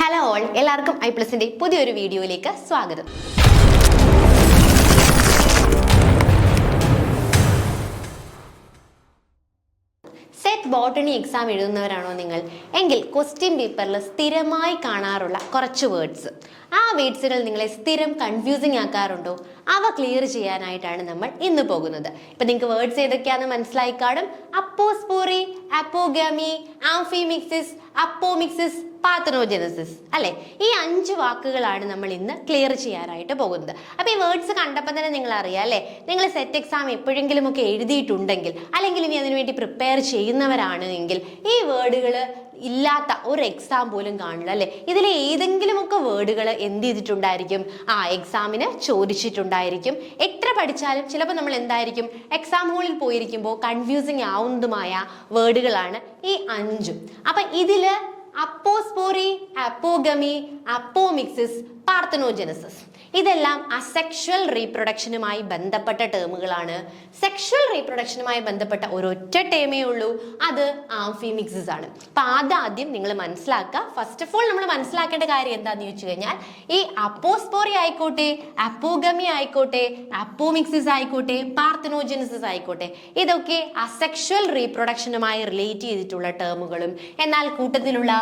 Hello all, എല്ലാവർക്കും ഐപ്ലസിന്റെ പുതിയൊരു വീഡിയോയിലേക്ക് സ്വാഗതം. സെറ്റ് ബോട്ടണി എക്സാം എഴുതുന്നവരാണോ നിങ്ങൾ എങ്കിൽ ക്വസ്റ്റ്യൻ പേപ്പറിൽ സ്ഥിരമായി കാണാറുള്ള കുറച്ച് വേർഡ്സ്, ആ വേർഡ്സുകൾ നിങ്ങളെ സ്ഥിരം കൺഫ്യൂസിങ് ആക്കാറുണ്ടോ? അവ ക്ലിയർ ചെയ്യാനായിട്ടാണ് നമ്മൾ ഇന്ന് പോകുന്നത്. ഇപ്പൊ നിങ്ങൾക്ക് വേർഡ്സ് ഏതൊക്കെയാണെന്ന് മനസ്സിലായി കാണും. അപ്പോസ്പോറി, അപ്പോഗാമി, ആംഫിമിക്സിസ്, അപ്പോമിക്സിസ്, പാത്തനോജെനസിസ് അല്ലെ, ഈ 5 വാക്കുകളാണ് നമ്മൾ ഇന്ന് ക്ലിയർ ചെയ്യാനായിട്ട് പോകുന്നത്. അപ്പൊ ഈ വേർഡ്സ് കണ്ടപ്പോൾ തന്നെ നിങ്ങൾ അറിയാം അല്ലെ, നിങ്ങൾ സെറ്റ് എക്സാം എപ്പോഴെങ്കിലും ഒക്കെ എഴുതിയിട്ടുണ്ടെങ്കിൽ അല്ലെങ്കിൽ ഇനി അതിനുവേണ്ടി പ്രിപ്പയർ ചെയ്യുന്നവരാണ് എങ്കിൽ ഈ വേർഡുകൾ ഇല്ലാത്ത ഒരു എക്സാം പോലും കാണില്ല അല്ലെ. ഇതിലെ ഏതെങ്കിലുമൊക്കെ വേർഡുകൾ എന്ത് ചെയ്തിട്ടുണ്ടായിരിക്കും, എക്സാമിന് ചോദിച്ചിട്ടുണ്ടായിരിക്കും. എത്ര പഠിച്ചാലും ചിലപ്പോൾ നമ്മൾ എന്തായിരിക്കും എക്സാം ഹോളിൽ പോയിരിക്കുമ്പോൾ കൺഫ്യൂസിങ് ആവുന്നതുമായ വേർഡുകളാണ് ഈ 5. അപ്പൊ ഇതില് അപ്പോസ്പോറി, അപ്പോഗമി, അപ്പോമിക്സിസ്, പാർത്തനോജെനസിസ് ഇതെല്ലാം അസെക്ഷൽ റീപ്രൊഡക്ഷനുമായി ബന്ധപ്പെട്ട ടേമുകളാണ്. സെക്ഷൽ റീപ്രൊഡക്ഷനുമായി ബന്ധപ്പെട്ട ഒരൊറ്റ ടേമേ ഉള്ളൂ, അത് ആംഫിമിക്സിസ് ആണ്. അപ്പൊ ആദ്യം നിങ്ങൾ മനസ്സിലാക്കുക. ഫസ്റ്റ് ഓഫ് ഓൾ നമ്മൾ മനസ്സിലാക്കേണ്ട കാര്യം എന്താണെന്ന് ചോദിച്ചു കഴിഞ്ഞാൽ, ഈ അപ്പോസ്പോറി ആയിക്കോട്ടെ, അപ്പോഗമി ആയിക്കോട്ടെ, അപ്പോമിക്സിസ് ആയിക്കോട്ടെ, പാർത്തനോജെനസിസ് ആയിക്കോട്ടെ, ഇതൊക്കെ അസെക്ഷൽ റീപ്രൊഡക്ഷനുമായി റിലേറ്റ് ചെയ്തിട്ടുള്ള ടേമുകളും, എന്നാൽ കൂട്ടത്തിലുള്ള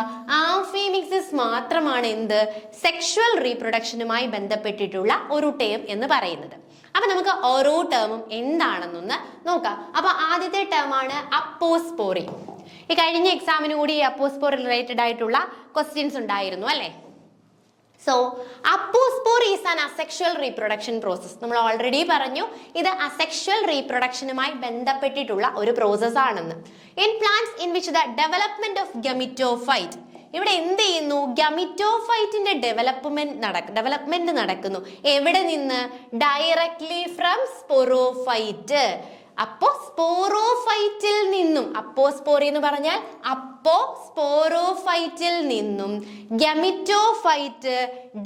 ആംഫിമിക്സിസ് മാത്രമാണ് എന്ത് സെക്ഷൽ റീപ്രൊഡക്ഷനുമായി ബന്ധപ്പെട്ടിട്ടുള്ള ഒരു ടേം എന്ന് പറയുന്നത്. അപ്പൊ നമുക്ക് ഓരോ ടേമും എന്താണെന്നൊന്ന് നോക്കാം. അപ്പൊ ആദ്യത്തെ ടേമാണ് അപ്പോസ്പോറി. ഈ കഴിഞ്ഞ എക്സാമിന് കൂടി ഈ അപ്പോസ്പോറി റിലേറ്റഡ് ആയിട്ടുള്ള ക്വസ്റ്റ്യൻസ് ഉണ്ടായിരുന്നു അല്ലെ. So apospory is an asexual reproduction process. നമ്മൾ ഓൾറെഡി പറഞ്ഞു ഇത് അസെക്ഷൽ റീപ്രൊഡക്ഷനുമായി ബന്ധപ്പെട്ടിട്ടുള്ള ഒരു പ്രോസസ് ആണെന്ന്. In plants in which the development of gametophyte, ഇവിടെ എന്ത് ചെയ്യുന്നു, ഗമീറ്റോഫൈറ്റിന്റെ ഡെവലപ്മെന്റ് നടക്കുന്നു. എവിടെ നിന്ന്? Directly from sporophyte. അപ്പോ സ്പോറോഫൈറ്റിൽ നിന്നും, അപ്പോസ്പോറി എന്ന് പറഞ്ഞാൽ സ്പോറോഫൈറ്റിൽ നിന്നും ഗമീറ്റോഫൈറ്റ്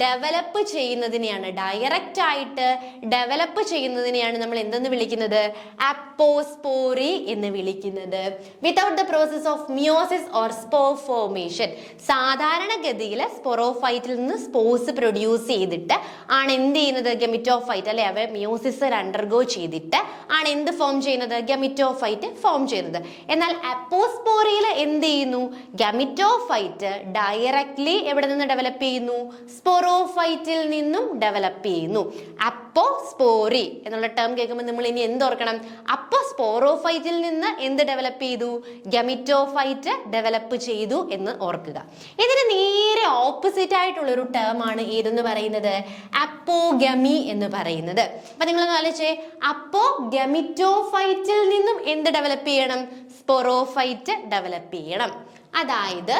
ഡെവലപ്പ് ചെയ്യുന്നതിനെയാണ്, ഡയറക്റ്റ് ആയിട്ട് ഡെവലപ്പ് ചെയ്യുന്നതിനെയാണ് നമ്മൾ എന്തെന്ന് വിളിക്കുന്നത്? അപ്പോസ്പോറി എന്ന് വിളിക്കുന്നത്. Without the process of meiosis or spore formation. സാധാരണഗതിയിൽ സ്പോറോഫൈറ്റിൽ നിന്ന് സ്പോർസ് പ്രൊഡ്യൂസ് ചെയ്തിട്ട് ആണ് എന്ത് ചെയ്യുന്നത്, ഗമീറ്റോഫൈറ്റ് അല്ലെ, അവ മിയോസിസ് അണ്ടർഗോ ചെയ്തിട്ട് ആണ് എന്ത് ഫോം ചെയ്യുന്നത്, ഗമീറ്റോഫൈറ്റ് ഫോം ചെയ്യുന്നത്. എന്നാൽ അപ്പോസ്പോറിയിൽ എന്ത് ചെയ്യുന്നു, ഗമീറ്റോഫൈറ്റ് ഡയറക്ട്ലി എവിടെ നിന്ന് ഡെവലപ്പ് ചെയ്യുന്നു? സ്പോറോഫൈറ്റിൽ നിന്നും ഡെവലപ്പ് ചെയ്യുന്നു. അപ്പോസ്പോറി എന്നുള്ള ടേം കേൾക്കുമ്പോൾ നമ്മൾ ഇനി എന്തോർക്കണം? സ്പോറോഫൈറ്റിൽ നിന്ന് എന്ത് ഡെവലപ്പ് ചെയ്തു? ഗമീറ്റോഫൈറ്റ് ഡെവലപ്പ് ചെയ്തു എന്ന് ഓർക്കുക. ഇതിന് നേരെ ഓപ്പോസിറ്റ് ആയിട്ടുള്ള ഒരു ടേം ആണ് ഏതെന്ന് പറയുന്നത്? അപ്പോഗമി എന്ന് പറയുന്നത്. അപ്പൊ നിങ്ങൾ ആലോചിച്ചേ, ഗമീറ്റോഫൈറ്റിൽ നിന്നും എന്ത് ഡെവലപ്പ് ചെയ്യണം? സ്പോറോഫൈറ്റ് ഡെവലപ്പ് ചെയ്യണം. അതായത്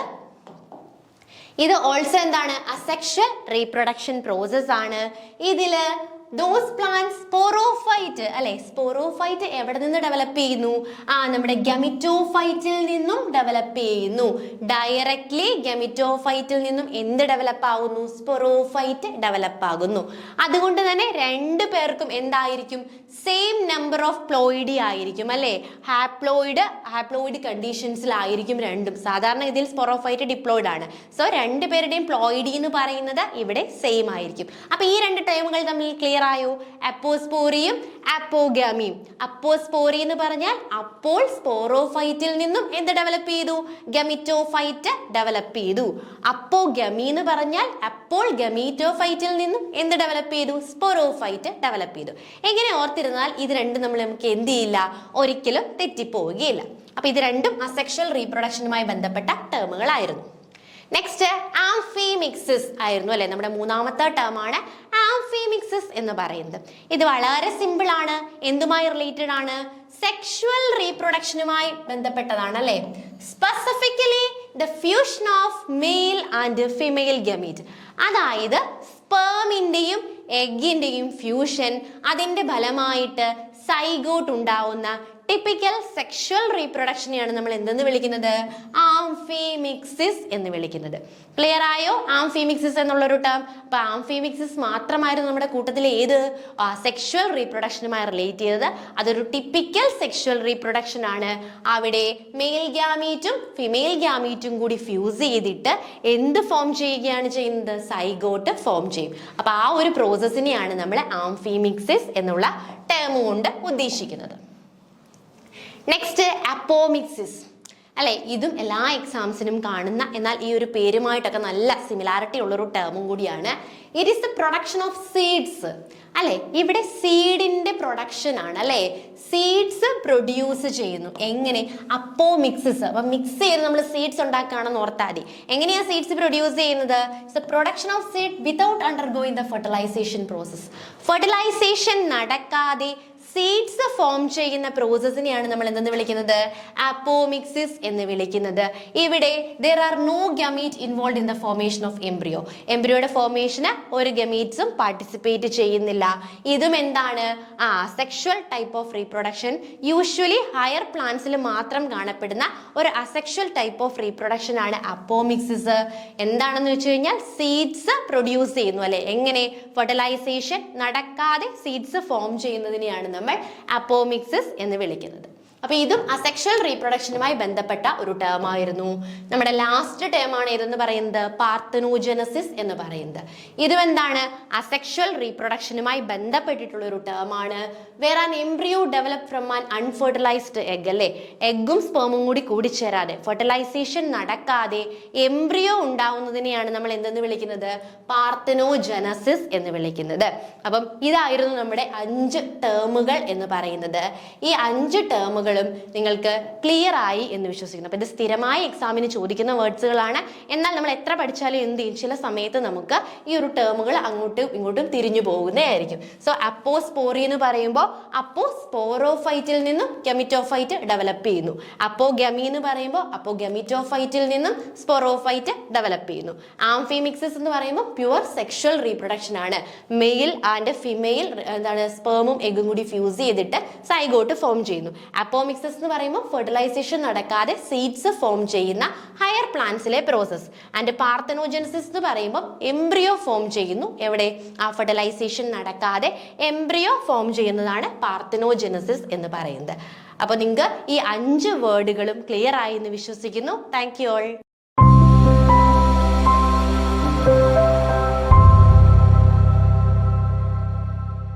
ഇത് ഓൾസോ എന്താണ്? അസെക്ഷൽ റീപ്രൊഡക്ഷൻ പ്രോസസ് ആണ്. ഇതില് ദോസ് പ്ലാന്റ്സ് സ്പോറോഫൈറ്റ് അല്ലെ, സ്പോറോഫൈറ്റ് എവിടെ നിന്ന് ഡെവലപ്പ് ചെയ്യുന്നു? നമ്മുടെ ഗമീറ്റോഫൈറ്റിൽ നിന്നും ഡെവലപ്പ് ചെയ്യുന്നു. ഡയറക്ട്ലി ഗമീറ്റോഫൈറ്റിൽ നിന്നും എന്ത് ഡെവലപ്പ് ആകുന്നു? സ്പോറോഫൈറ്റ് ഡെവലപ്പ് ആകുന്നു. അതുകൊണ്ട് തന്നെ രണ്ടു പേർക്കും എന്തായിരിക്കും? സെയിം നമ്പർ ഓഫ് പ്ലോയിഡി ആയിരിക്കും അല്ലെ. ഹാപ്ലോയിഡ് കണ്ടീഷൻസിലായിരിക്കും രണ്ടും. സാധാരണ ഇതിൽ സ്പോറോഫൈറ്റ് ഡിപ്ലോയിഡ് ആണ്. സോ രണ്ടുപേരുടെയും പ്ലോയിഡി എന്ന് പറയുന്നത് ഇവിടെ സെയിം ആയിരിക്കും. അപ്പൊ ഈ രണ്ട് ടേമുകൾ തമ്മിൽ ക്ലിയർ ആയോ? അപ്പോസ്പോറിയും അപ്പോഗാമിയും. അപ്പോസ്പോറി എന്ന് പറഞ്ഞാൽ അപ്പോൾ സ്പോറോഫൈറ്റിൽ നിന്നും എന്ത് ഡെവലപ്പ് ചെയ്തു? ഗമീറ്റോഫൈറ്റ് ഡെവലപ്പ് ചെയ്തു. അപ്പോഗമി എന്ന് പറഞ്ഞാൽ അപ്പോൾ ഗമീറ്റോഫൈറ്റിൽ നിന്നും എന്ത് ഡെവലപ്പ് ചെയ്തു? സ്പോറോഫൈറ്റ് ഡെവലപ്പ് ചെയ്തു. എങ്ങനെ ഓർത്തിരുന്നാൽ ഇത് രണ്ടും നമുക്ക് എന്ത് ചെയ്യില്ല, ഒരിക്കലും തെറ്റിപ്പോവുകയില്ല. അപ്പൊ ഇത് രണ്ടും അസെക്ഷൽ റീപ്രൊഡക്ഷനുമായി ബന്ധപ്പെട്ട ടേമുകളായിരുന്നു. നെക്സ്റ്റ് ആംഫിമിക്സിസ് ആയിരുന്നു അല്ലെ, നമ്മുടെ മൂന്നാമത്തെ ടേമാണ് ആംഫിമിക്സിസ് എന്ന് പറയുന്നത്. ഇത് വളരെ സിമ്പിൾ ആണ്. എന്തുമായി റിലേറ്റഡ് ആണ്? സെക്ഷുവൽ റീപ്രൊഡക്ഷനുമായി ബന്ധപ്പെട്ടതാണ് അല്ലെ. Specifically the fusion of male and female gamete. അതായത് സ്പേമിന്റെയും എഗിന്റെയും ഫ്യൂഷൻ, അതിന്റെ ഫലമായിട്ട് സൈഗോട്ട് ഉണ്ടാവുന്ന ടിപ്പിക്കൽ സെക്ഷൽ റീപ്രൊഡക്ഷനെയാണ് നമ്മൾ എന്തെന്ന് വിളിക്കുന്നത്? ആംഫിമിക്സിസ് എന്ന് വിളിക്കുന്നത്. ക്ലിയർ ആയോ? ആംഫിമിക്സിസ് എന്നുള്ളൊരു ടേം. അപ്പൊ ആംഫിമിക്സിസ് മാത്രമായിരുന്നു നമ്മുടെ കൂട്ടത്തിൽ ഏത് സെക്ഷൽ റീപ്രൊഡക്ഷനുമായി റിലേറ്റ് ചെയ്തത്. അതൊരു ടിപ്പിക്കൽ സെക്ഷൽ റീപ്രൊഡക്ഷൻ ആണ്. അവിടെ മെയിൽ ഗ്യാമീറ്റും ഫിമെയിൽ ഗ്യാമീറ്റും കൂടി ഫ്യൂസ് ചെയ്തിട്ട് എന്ത് ഫോം ചെയ്യുകയാണ് ചെയ്യുന്നത്? സൈഗോട്ട് ഫോം ചെയ്യും. അപ്പൊ ആ ഒരു പ്രോസസ്സിനെയാണ് നമ്മൾ ആംഫിമിക്സിസ് എന്നുള്ള ടേം കൊണ്ട് ഉദ്ദേശിക്കുന്നത്. നെക്സ്റ്റ് അപ്പോമിക്സിസ് അല്ലെ, ഇതും എല്ലാ എക്സാംസിനും കാണുന്ന എന്നാൽ ഈ ഒരു പേരുമായിട്ടൊക്കെ നല്ല സിമിലാരിറ്റി ഉള്ളൊരു ടേമും കൂടിയാണ്. It is the production of seeds അല്ലെ. ഇവിടെ സീഡിന്റെ പ്രൊഡക്ഷൻ ആണ് അല്ലെ. സീഡ്സ് പ്രൊഡ്യൂസ് ചെയ്യുന്നു. എങ്ങനെ? അപ്പോമിക്സിസ്. അപ്പൊ മിക്സ് ചെയ്ത് നമ്മൾ സീഡ്സ് ഉണ്ടാക്കുകയാണെന്ന് ഓർത്താൽ മതി. എങ്ങനെയാ സീഡ്സ് പ്രൊഡ്യൂസ് ചെയ്യുന്നത്? It's the production of seed without undergoing the fertilization process. Fertilization നടക്കാതെ സീഡ്സ് ഫോം ചെയ്യുന്ന പ്രോസസ്സിനെയാണ് നമ്മൾ എന്തെന്ന് വിളിക്കുന്നത്? അപ്പോമിക്സിസ് എന്ന് വിളിക്കുന്നത്. ഇവിടെ there are no gamete involved in the formation of embryo. എംബ്രിയോയുടെ ഫോർമേഷന് ഒരു ഗമീറ്റ്സും പാർട്ടിസിപ്പേറ്റ് ചെയ്യുന്നില്ല. ഇതും എന്താണ്? Asexual type of reproduction. Usually higher പ്ലാന്റ്സിൽ മാത്രം കാണപ്പെടുന്ന ഒരു അസെക്ഷൽ ടൈപ്പ് ഓഫ് റീപ്രൊഡക്ഷൻ ആണ് അപ്പോമിക്സിസ്. എന്താണെന്ന് വെച്ച് കഴിഞ്ഞാൽ സീഡ്സ് പ്രൊഡ്യൂസ് ചെയ്യുന്നു അല്ലെ. എങ്ങനെ? ഫെർട്ടിലൈസേഷൻ നടക്കാതെ സീഡ്സ് ഫോം ചെയ്യുന്നതിനെയാണ് നമ്മൾ അപ്പോമിക്സിസ് എന്ന് വിളിക്കുന്നത്. അപ്പൊ ഇതും അസെക്ഷൽ റീപ്രൊഡക്ഷനുമായി ബന്ധപ്പെട്ട ഒരു ടേം ആയിരുന്നു. നമ്മുടെ ലാസ്റ്റ് ടേം ആണ് ഏതെന്ന് പറയുന്നത്? പാർത്തനോജനസിസ് എന്ന് പറയുന്നത്. ഇതും എന്താണ്? അസെക്ഷൽ റീപ്രൊഡക്ഷനുമായി ബന്ധപ്പെട്ടിട്ടുള്ള ഒരു ടേം ആണ്. Where an embryo develop from an unfertilized egg അല്ലേ. എഗ്ഗും സ്പേമും കൂടി കൂടിച്ചേരാതെ ഫെർട്ടിലൈസേഷൻ നടക്കാതെ എംബ്രിയോ ഉണ്ടാവുന്നതിനെയാണ് നമ്മൾ എന്തെന്ന് വിളിക്കുന്നത്? പാർത്തനോജനസിസ് എന്ന് വിളിക്കുന്നത്. അപ്പം ഇതായിരുന്നു നമ്മുടെ 5 ടേമുകൾ എന്ന് പറയുന്നത്. ഈ 5 ടേമുകൾ നിങ്ങൾക്ക് ക്ലിയർ ആയി എന്ന് വിശ്വസിക്കുന്നു. അപ്പൊ ഇത് സ്ഥിരമായി എക്സാമിന് ചോദിക്കുന്ന വേർഡ്സുകളാണ്. എന്നാൽ നമ്മൾ എത്ര പഠിച്ചാലും എന്ത് ചെയ്യും? ചില സമയത്ത് നമുക്ക് ഈ ഒരു ടേമുകൾ അങ്ങോട്ടും ഇങ്ങോട്ടും തിരിഞ്ഞു പോകുന്നതായിരിക്കും. സോ അപ്പോസ്പോറി എന്ന് പറയുമ്പോൾ അപ്പോസ്പോറോഫൈറ്റിൽ നിന്നും ഗെമിറ്റോഫൈറ്റ് ഡെവലപ്പ് ചെയ്യുന്നു. അപ്പോഗമി എന്ന് പറയുമ്പോൾ അപ്പോഗെമിറ്റോഫൈറ്റിൽ നിന്നും സ്പോറോഫൈറ്റ് ഡെവലപ്പ് ചെയ്യുന്നു. ആംഫിമിക്സിസ് എന്ന് പറയുമ്പോൾ പ്യുവർ സെക്ഷൽ റീപ്രൊഡക്ഷൻ ആണ്. മെയിൽ ആൻഡ് ഫിമെയിൽ എന്താണ് സ്പേമും എഗും കൂടി ഫ്യൂസ് ചെയ്തിട്ട് സൈഗോട്ട് ഫോം ചെയ്യുന്നു. അപ്പോമിക്സിസ് എന്ന് പറയുമ്പോൾ ഫെർട്ടിലൈസേഷൻ നടക്കാതെ സീഡ്സ് ഫോം ചെയ്യുന്ന ഹയർ പ്ലാന്റ്സിലെ പ്രോസസ്. ആൻഡ് പാർത്തനോജനസിസ് എന്ന് പറയുമ്പോൾ എംബ്രിയോ ഫോം ചെയ്യുന്നു. എവിടെ? ആ ഫെർട്ടിലൈസേഷൻ നടക്കാതെ എംബ്രിയോ ഫോം ചെയ്യുന്നതാണ് പാർത്തനോജനസിസ് എന്ന് പറയുന്നത്. അപ്പോൾ നിങ്ങൾക്ക് ഈ 5 വേർഡുകളും ക്ലിയർ ആയി എന്ന് വിശ്വസിക്കുന്നു. Thank you all.